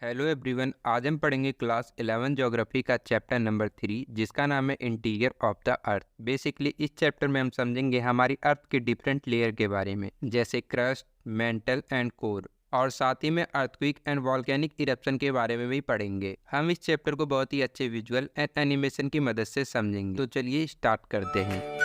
Hello everyone. आज हम पढ़ेंगे क्लास 11 ज्योग्राफी का चैप्टर नंबर 3 जिसका नाम है interior of the earth. Basically इस चैप्टर में हम समझेंगे हमारी अर्थ के डिफरेंट लेयर के बारे में, जैसे क्रस्ट, मेंटल एंड कोर, और साथ ही में अर्थक्वेक एंड वॉल्केनिक इरप्शन के बारे में भी पढ़ेंगे। हम इस चैप्टर को बहुत ही अच्छे विजुअल एंड एनिमेशन की मदद से समझेंगे। तो चलिए स्टार्ट करते हैं।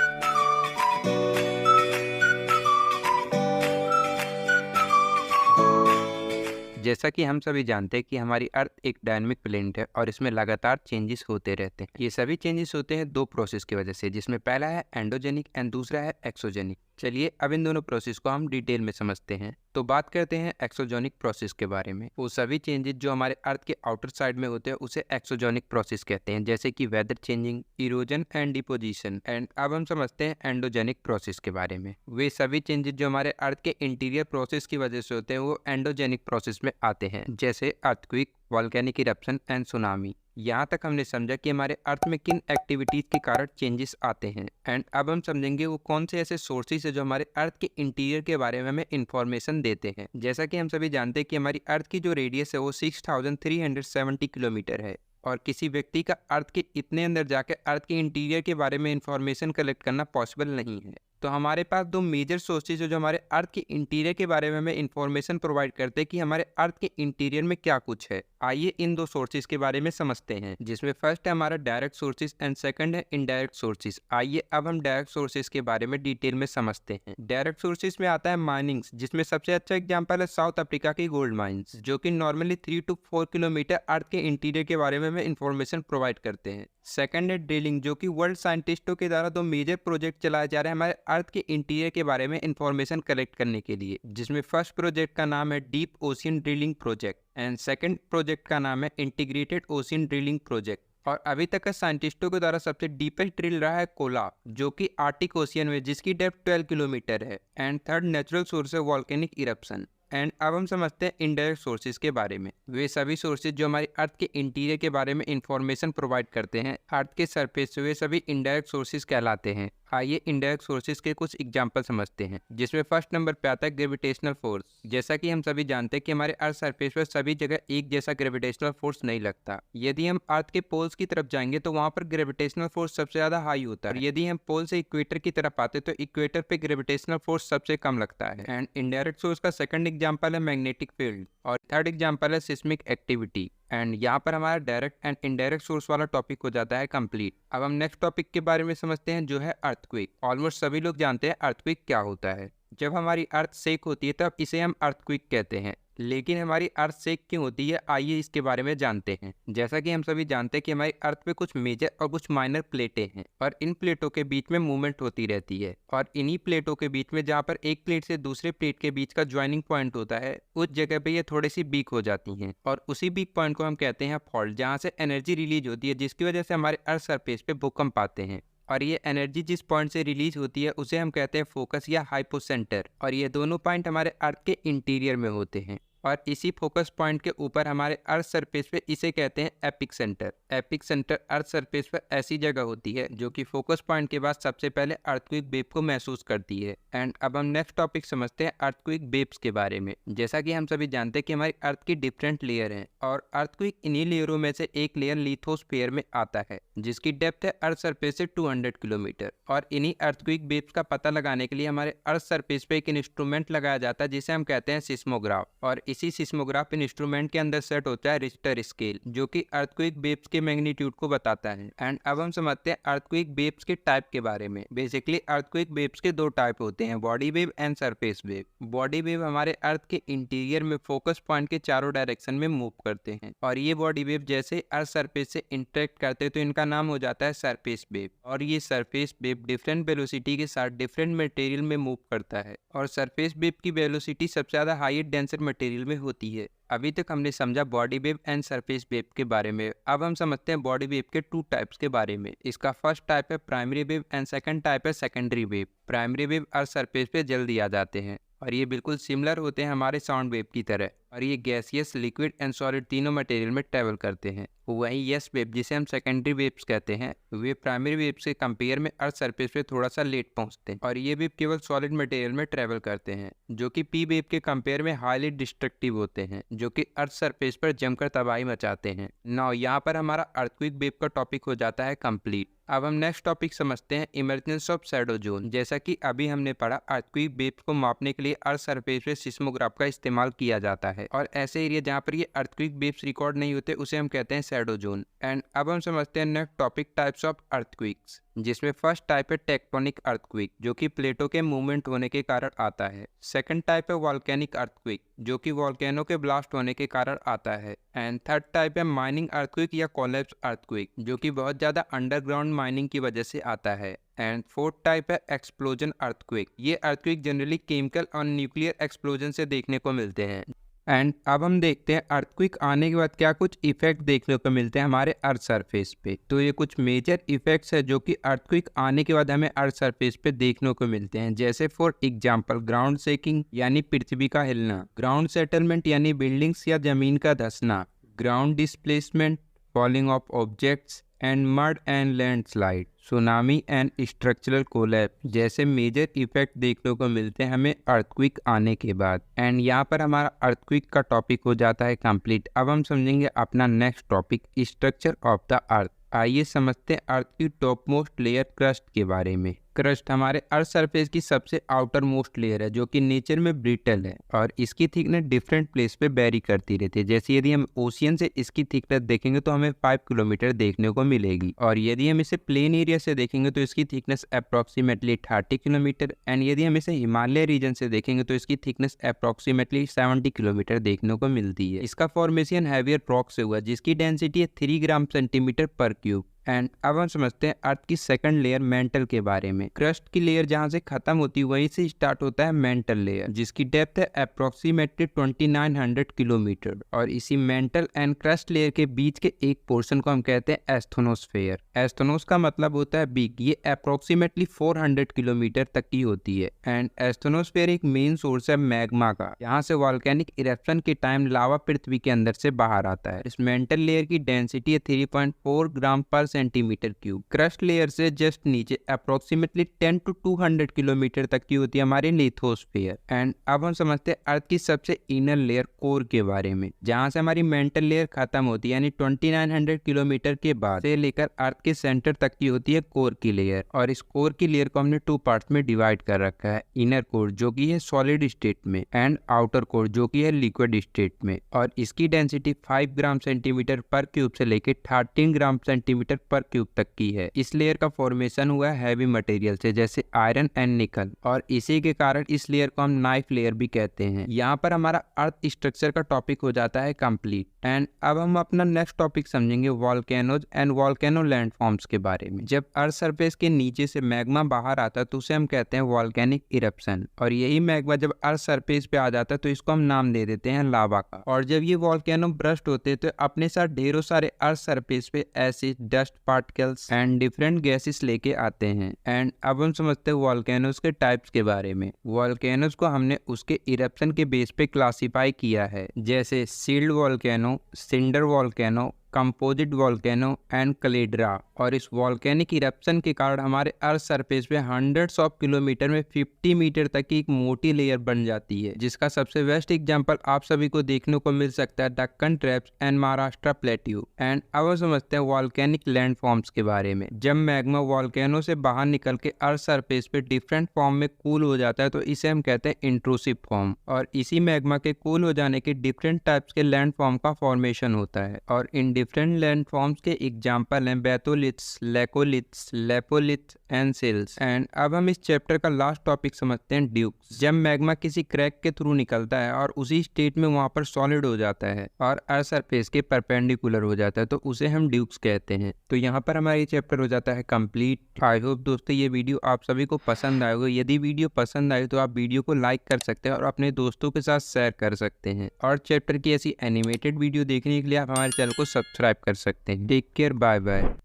जैसा कि हम सभी जानते हैं कि हमारी अर्थ एक डायनामिक प्लेनेट है और इसमें लगातार चेंजेस होते रहते हैं। ये सभी चेंजेस होते हैं दो प्रोसेस की वजह से, जिसमें पहला है एंडोजेनिक एंड दूसरा है एक्सोजेनिक। चलिए अब इन दोनों प्रोसेस को हम डिटेल में समझते हैं। तो बात करते हैं एक्सोजेनिक प्रोसेस के बारे में। वो सभी चेंजेस जो हमारे अर्थ के आउटर साइड में होते हैं उसे एक्सोजेनिक प्रोसेस कहते हैं, जैसे कि weather changing, erosion and deposition. And अब हम समझते हैं एंडोजेनिक प्रोसेस के बारे में। वे सभी चेंजेस जो हमारे अर्थ के इंटीरियर प्रोसेस की वजह से होते हैं वो एंडोजेनिक प्रोसेस में आते हैं, जैसे earthquake, volcanic eruption and tsunami. यहाँ तक हमने समझा कि हमारे अर्थ में किन एक्टिविटीज के कारण चेंजेस आते हैं। एंड अब हम समझेंगे वो कौन से ऐसे सोर्सेज है जो हमारे अर्थ के इंटीरियर के बारे में हमें इंफॉर्मेशन देते हैं। जैसा कि हम सभी जानते हैं कि हमारी अर्थ की जो रेडियस है वो 6370 किलोमीटर है, और किसी व्यक्ति का अर्थ के इतने अंदर जाकर अर्थ के इंटीरियर के बारे में इंफॉर्मेशन कलेक्ट करना पॉसिबल नहीं है। तो हमारे पास दो मेजर सोर्सेज है जो हमारे अर्थ के इंटीरियर के बारे में हमें इंफॉर्मेशन प्रोवाइड करते हैं कि हमारे अर्थ के इंटीरियर में क्या कुछ है। आइए इन दो सोर्सेज के बारे में समझते हैं, जिसमें फर्स्ट है हमारा डायरेक्ट सोर्सेज एंड सेकंड है इनडायरेक्ट सोर्सेज। आइए अब हम डायरेक्ट सोर्सेज के बारे में डिटेल में समझते हैं। डायरेक्ट सोर्सेज में आता है माइनिंग्स, जिसमें सबसे अच्छा एग्जांपल है साउथ अफ्रीका की गोल्ड माइंस, जो कि नॉर्मली 3 to 4 किलोमीटर अर्थ के इंटीरियर के बारे में हमें इंफॉर्मेशन प्रोवाइड करते हैं। सेकंड है ड्रिलिंग, जो कि वर्ल्ड साइंटिस्टों के द्वारा दो मेजर प्रोजेक्ट चलाए जा रहे हैं हमारे अर्थ के इंटीरियर के बारे में इंफॉर्मेशन कलेक्ट करने के लिए, जिसमें फर्स्ट प्रोजेक्ट का नाम है deep ocean drilling project and second project का नाम है इंटीग्रेटेड ओशियन ड्रिलिंग प्रोजेक्ट। और अभी तक का साइंटिस्टों के द्वारा सबसे डीपेस्ट ड्रिल रहा है कोलाब, जो कि आर्टिक ओशियन में, जिसकी डेप्थ 12 किलोमीटर है। एंड थर्ड नेचुरल सोर्स है वॉल्केनिक इरप्शन। एंड अब हम समझते हैं इनडायरेक्ट सोर्सेज के बारे में। वे सभी सोर्सेज जो हमारी अर्थ के इंटीरियर के बारे में इंफॉर्मेशन प्रोवाइड करते हैं अर्थ के सरफेस से, वे सभी इनडायरेक्ट सोर्सेज कहलाते हैं। आइए इनडायरेक्ट सोर्सेज के कुछ एग्जांपल समझते हैं, जिसमें फर्स्ट नंबर पे आता है ग्रेविटेशनल फोर्स। जैसा कि हम सभी जानते हैं कि हमारे अर्थ सरफेस पर सभी जगह एक जैसा ग्रेविटेशनल फोर्स नहीं लगता। यदि हम अर्थ के पोल्स की तरफ जाएंगे तो वहां पर ग्रेविटेशनल फोर्स सबसे ज्यादा हाई होता है। यदि हम पोल से इक्वेटर की तरफ आते तो इक्वेटर पे ग्रेविटेशनल फोर्स सबसे कम लगता है। एंड इनडायरेक्ट सोर्स का सेकंड एग्जाम्पल है मैग्नेटिक फील्ड, और थर्ड एग्जाम्पल है सिस्मिक एक्टिविटी। एंड यहाँ पर हमारा डायरेक्ट एंड इनडायरेक्ट सोर्स वाला टॉपिक हो जाता है कंप्लीट। अब हम नेक्स्ट टॉपिक के बारे में समझते हैं, जो है अर्थक्वेक। ऑलमोस्ट सभी लोग जानते हैं अर्थक्वेक क्या होता है। जब हमारी अर्थ शेक होती है तब इसे हम अर्थक्वेक कहते हैं। लेकिन हमारी अर्थ शेक क्यों होती है, आइए इसके बारे में जानते हैं। जैसा कि हम सभी जानते हैं कि हमारी अर्थ पे कुछ मेजर और कुछ माइनर प्लेटें हैं, और इन प्लेटों के बीच में मूवमेंट होती रहती है। और इन्हीं प्लेटों के बीच में, जहाँ पर एक प्लेट से दूसरे प्लेट के बीच का ज्वाइनिंग पॉइंट होता है, उस जगह पे ये थोड़ी सी वीक हो जाती हैं, और उसी वीक पॉइंट को हम कहते हैं फॉल्ट, जहाँ से एनर्जी रिलीज होती है, जिसकी वजह से हमारे अर्थ सरफेस पे भूकंप आते हैं। और ये एनर्जी जिस पॉइंट से रिलीज होती है उसे हम कहते हैं फोकस या हाइपोसेंटर, और ये दोनों पॉइंट हमारे अर्थ के इंटीरियर में होते हैं। और इसी फोकस पॉइंट के ऊपर हमारे अर्थ सरफेस पे इसे कहते हैं epic centre. Epic centre earth surface पर ऐसी जगह होती है जो कि फोकस पॉइंट के बाद सबसे पहले अर्थक्वेक वेव को महसूस करती है। एंड अब हम नेक्स्ट टॉपिक समझते हैं अर्थक्वेक वेव्स के बारे में। जैसा कि हम सभी जानते हैं कि हमारी अर्थ की डिफरेंट लेयर हैं, और अर्थक्वेक इन्हीं लेयरों में से एक लेयर लिथोस्फीयर में आता है, जिसकी डेप्थ है अर्थ सरफेस से 200 किलोमीटर। और इन्हीं अर्थक्वेक वेव्स का पता लगाने के लिए हमारे अर्थ सरफेस पे एक इंस्ट्रूमेंट लगाया जाता है जिसे हम कहते हैं सिस्मोग्राफ। और इसी सिस्मोग्राफ इंस्ट्रूमेंट के अंदर सेट होता है रिश्टर स्केल, जो कि अर्थक्वेक वेव्स के मैग्नीट्यूड को बताता है। एंड अब हम समझते हैं अर्थक्वेक वेव्स के टाइप के बारे में। बेसिकली अर्थक्वेक वेव्स के दो टाइप होते हैं, body wave and surface wave. Body wave हमारे अर्थ के इंटीरियर में फोकस पॉइंट के चारों डायरेक्शन में मूव करते हैं, और ये बॉडी वेव जैसे अर्थ सरफेस से इंटरेक्ट करते हैं तो इनका नाम हो जाता है सरफेस वेव। और ये सरफेस वेव डिफरेंट वेलोसिटी के साथ डिफरेंट मटेरियल में मूव करता है, और सरफेस वेव की वेलोसिटी सबसे ज्यादा हाईएस्ट डेंसर मटेरियल में होती है। अभी तक हमने समझा body wave and surface wave के बारे में। अब हम समझते हैं बॉडी वेव के टू टाइप्स के बारे में। इसका फर्स्ट टाइप है primary wave and second type है secondary wave. Primary wave earth surface पे जल्दी आ जाते हैं, और ये बिल्कुल सिमिलर होते हैं हमारे साउंड वेव की तरह। और ये गैसियस, लिक्विड एंड सॉलिड तीनों मटेरियल में ट्रेवल करते हैं। वहीं यस वेव, जिसे हम सेकेंडरी वेव्स कहते हैं, वे प्राइमरी वेव्स के कंपेयर में अर्थ सरफेस पे थोड़ा सा लेट पहुंचते हैं और ये वेव केवल सॉलिड मटेरियल में ट्रेवल करते हैं, जो कि पी वेव के कंपेयर में हाईली डिस्ट्रक्टिव होते हैं, जो कि अर्थ सरफेस पर जमकर तबाही मचाते हैं। नाउ यहाँ पर हमारा अर्थक्वेक वेव का टॉपिक हो जाता है कंप्लीट। अब हम नेक्स्ट टॉपिक समझते हैं इमर्जेंस ऑफ शैडो जोन। जैसा कि अभी हमने पढ़ा, अर्थक्वेक वेव्स को मापने के लिए अर्थ सरफेस पे सिस्मोग्राफ का इस्तेमाल किया जाता है और ऐसे एरिया जहाँ पर ये अर्थक्वेक वेव्स रिकॉर्ड नहीं होते उसे हम कहते हैं शैडो जोन। एंड अब हम समझते हैं next topic, types of earthquakes, जिसमें फर्स्ट टाइप है टेक्टोनिक अर्थक्वेक, जो कि प्लेटों के मूवमेंट होने के कारण आता है। सेकंड टाइप है वॉल्केनिक अर्थक्वेक, जो कि वॉल्केनो के ब्लास्ट होने के कारण आता है। एंड थर्ड टाइप है माइनिंग अर्थक्वेक या कोलैप्स अर्थक्वेक, जो कि बहुत ज़्यादा अंडरग्राउंड माइनिंग की वजह से आता है। एंड फोर्थ टाइप है एक्सप्लोजन अर्थक्वेक। ये अर्थक्वेक जनरली केमिकल और न्यूक्लियर एक्सप्लोजन से देखने को मिलते हैं। एंड अब हम देखते हैं अर्थक्वेक आने के बाद क्या कुछ इफेक्ट देखने को मिलते हैं हमारे अर्थ सरफेस पे। तो ये कुछ मेजर इफेक्ट्स है जो कि अर्थक्वेक आने के बाद हमें अर्थ सरफेस पे देखने को मिलते हैं। जैसे फॉर एग्जांपल, ग्राउंड शेकिंग यानी पृथ्वी का हिलना, ग्राउंड सेटलमेंट यानी बिल्डिंग्स या जमीन का धंसना, ground displacement, falling of objects and mud and landslide, tsunami and structural collapse जैसे मेजर इफेक्ट देखने को मिलते हैं हमें अर्थक्वेक आने के बाद। एंड यहाँ पर हमारा अर्थक्वेक का टॉपिक हो जाता है कंप्लीट। अब हम समझेंगे अपना next topic, structure of the earth. आइए समझते हैं अर्थ की टॉप मोस्ट लेयर क्रस्ट के बारे में। क्रस्ट हमारे अर्थ सरफेस की सबसे आउटर मोस्ट लेयर है, जो कि नेचर में ब्रिटल है और इसकी थिकनेस डिफरेंट प्लेस पे वेरी करती रहती है। जैसे यदि हम ओशियन से इसकी थिकनेस देखेंगे तो हमें 5 किलोमीटर देखने को मिलेगी, और यदि हम इसे प्लेन एरिया से देखेंगे तो इसकी थिकनेस अप्रॉक्सीमेटली 30 किलोमीटर। एंड यदि हम इसे हिमालय रीजन से देखेंगे तो इसकी थिकनेस अप्रॉक्सीमेटली 70 किलोमीटर देखने को मिलती है। इसका फॉर्मेशन हैवियर रॉक से हुआ, जिसकी डेंसिटी है 3 ग्राम सेंटीमीटर पर क्यूब। एंड अब हम समझते हैं अर्थ की सेकंड लेयर मेंटल के बारे में। क्रस्ट की लेयर जहां से खत्म होती है वहीं से स्टार्ट होता है मेंटल लेयर, जिसकी डेप्थ है अप्रोक्सीमेटली 2900 किलोमीटर। और इसी मेंटल एंड क्रस्ट लेयर के बीच के एक पोर्शन को हम कहते हैं एस्थोनोस्फेयर। एस्थोनोस का मतलब होता है बिग। ये अप्रोक्सीमेटली 400 किलोमीटर तक की होती है। एंड एस्थोनोस्फेयर एक मेन सोर्स है मैग्मा का, यहाँ से वॉल्केनिक इरेप्शन के टाइम लावा पृथ्वी के अंदर से बाहर आता है। इस मेंटल लेयर की डेंसिटी है 3.4 ग्राम पर सेंटीमीटर क्यूब। क्रस्ट लेयर से जस्ट नीचे अप्रोक्सीमेटली 10 to 200 किलोमीटर तक की होती है हमारी लिथोस्फेयर। एंड अब हम समझते हैं अर्थ की सबसे इनर लेयर कोर के बारे में, जहां से हमारी मेंटल लेयर खत्म होती है, यानी 2900 किलोमीटर के बाद से लेकर अर्थ के सेंटर तक की होती है कोर की लेयर। और इस कोर की लेयर को हमने 2 पार्ट्स में डिवाइड कर रखा है, इनर कोर जो कि है सॉलिड स्टेट में एंड आउटर कोर जो कि है लिक्विड स्टेट में। और इसकी डेंसिटी 5 ग्राम सेंटीमीटर पर क्यूब से लेकर 13 ग्राम सेंटीमीटर पर क्यूब तक की है। इस लेयर का फॉर्मेशन हुआ है हैवी मटेरियल से, जैसे आयरन एंड निकल, और इसी के कारण इस लेयर को हम नाइफ लेयर भी कहते हैं। यहाँ पर हमारा अर्थ स्ट्रक्चर का टॉपिक हो जाता है कंप्लीट। एंड अब हम अपना नेक्स्ट टॉपिक समझेंगे वॉल्केनोज एंड वॉल्केनो लैंडफॉर्म्स के बारे में। जब अर्थ सरफेस के नीचे से मैग्मा बाहर आता है तो उसे हम कहते हैं वॉल्केनिक इरप्शन, और यही मैग्मा जब अर्थ सरफेस पे आ जाता है तो इसको हम नाम दे देते हैं लावा का। और जब ये वॉल्केनो ब्रस्ट होते हैं तो अपने साथ ढेरों सारे अर्थ सरफेस पे acid, dust particles and different gases लेके आते हैं। एंड अब हम समझते हैं वॉल्केनोज के टाइप्स के बारे में। वॉल्केनोज को हमने उसके इरप्शन के बेस पे क्लासिफाई किया है, जैसे shield volcano, cinder volcano, composite volcano and caldera. और इस वॉल्केनिक इरप्शन के कारण हमारे अर्थ सरफेस पे हंड्रेड्स ऑफ किलोमीटर में 50 मीटर तक की एक मोटी लेयर बन जाती है, जिसका सबसे बेस्ट एग्जांपल आप सभी को देखने को मिल सकता है Deccan traps and Maharashtra plateau. And अब हम समझते हैं वॉल्केनिक लैंडफॉर्म्स के बारे में। जब मैग्मा वॉल्केनो से बाहर निकल के अर्थ सरफेस पे डिफरेंट फॉर्म में कूल हो जाता है तो इसे हम कहते हैं इंट्रूसिव फॉर्म। और इसी मैग्मा के कूल हो जाने के डिफरेंट टाइप्स के लैंडफॉर्म का फॉर्मेशन होता है। और इन डिफरेंट लैंडफॉर्म्स के एग्जांपल हैं बेथोलिथ्स, लेकोलिथ्स, लेपोलिथ्स एंड सिल्स। एंड अब हम इस चैप्टर का लास्ट टॉपिक समझते हैं ड्यूक्स। जब मैग्मा किसी क्रैक के थ्रू निकलता है और उसी स्टेट में वहां पर सॉलिड हो जाता है और अर्थ सरफेस के परपेंडिकुलर हो जाता है तो उसे हम ड्यूक्स कहते हैं। तो यहाँ पर हमारा ये चैप्टर हो जाता है कंप्लीट। आई होप दोस्तों ये वीडियो आप सभी को पसंद आएगा। यदि वीडियो पसंद आए तो आप वीडियो को लाइक कर सकते हैं और अपने दोस्तों के साथ शेयर कर सकते हैं। और चैप्टर की ऐसी एनिमेटेड वीडियो देखने के लिए आप हमारे चैनल को सब्सक्राइब कर सकते हैं। Take care, bye bye.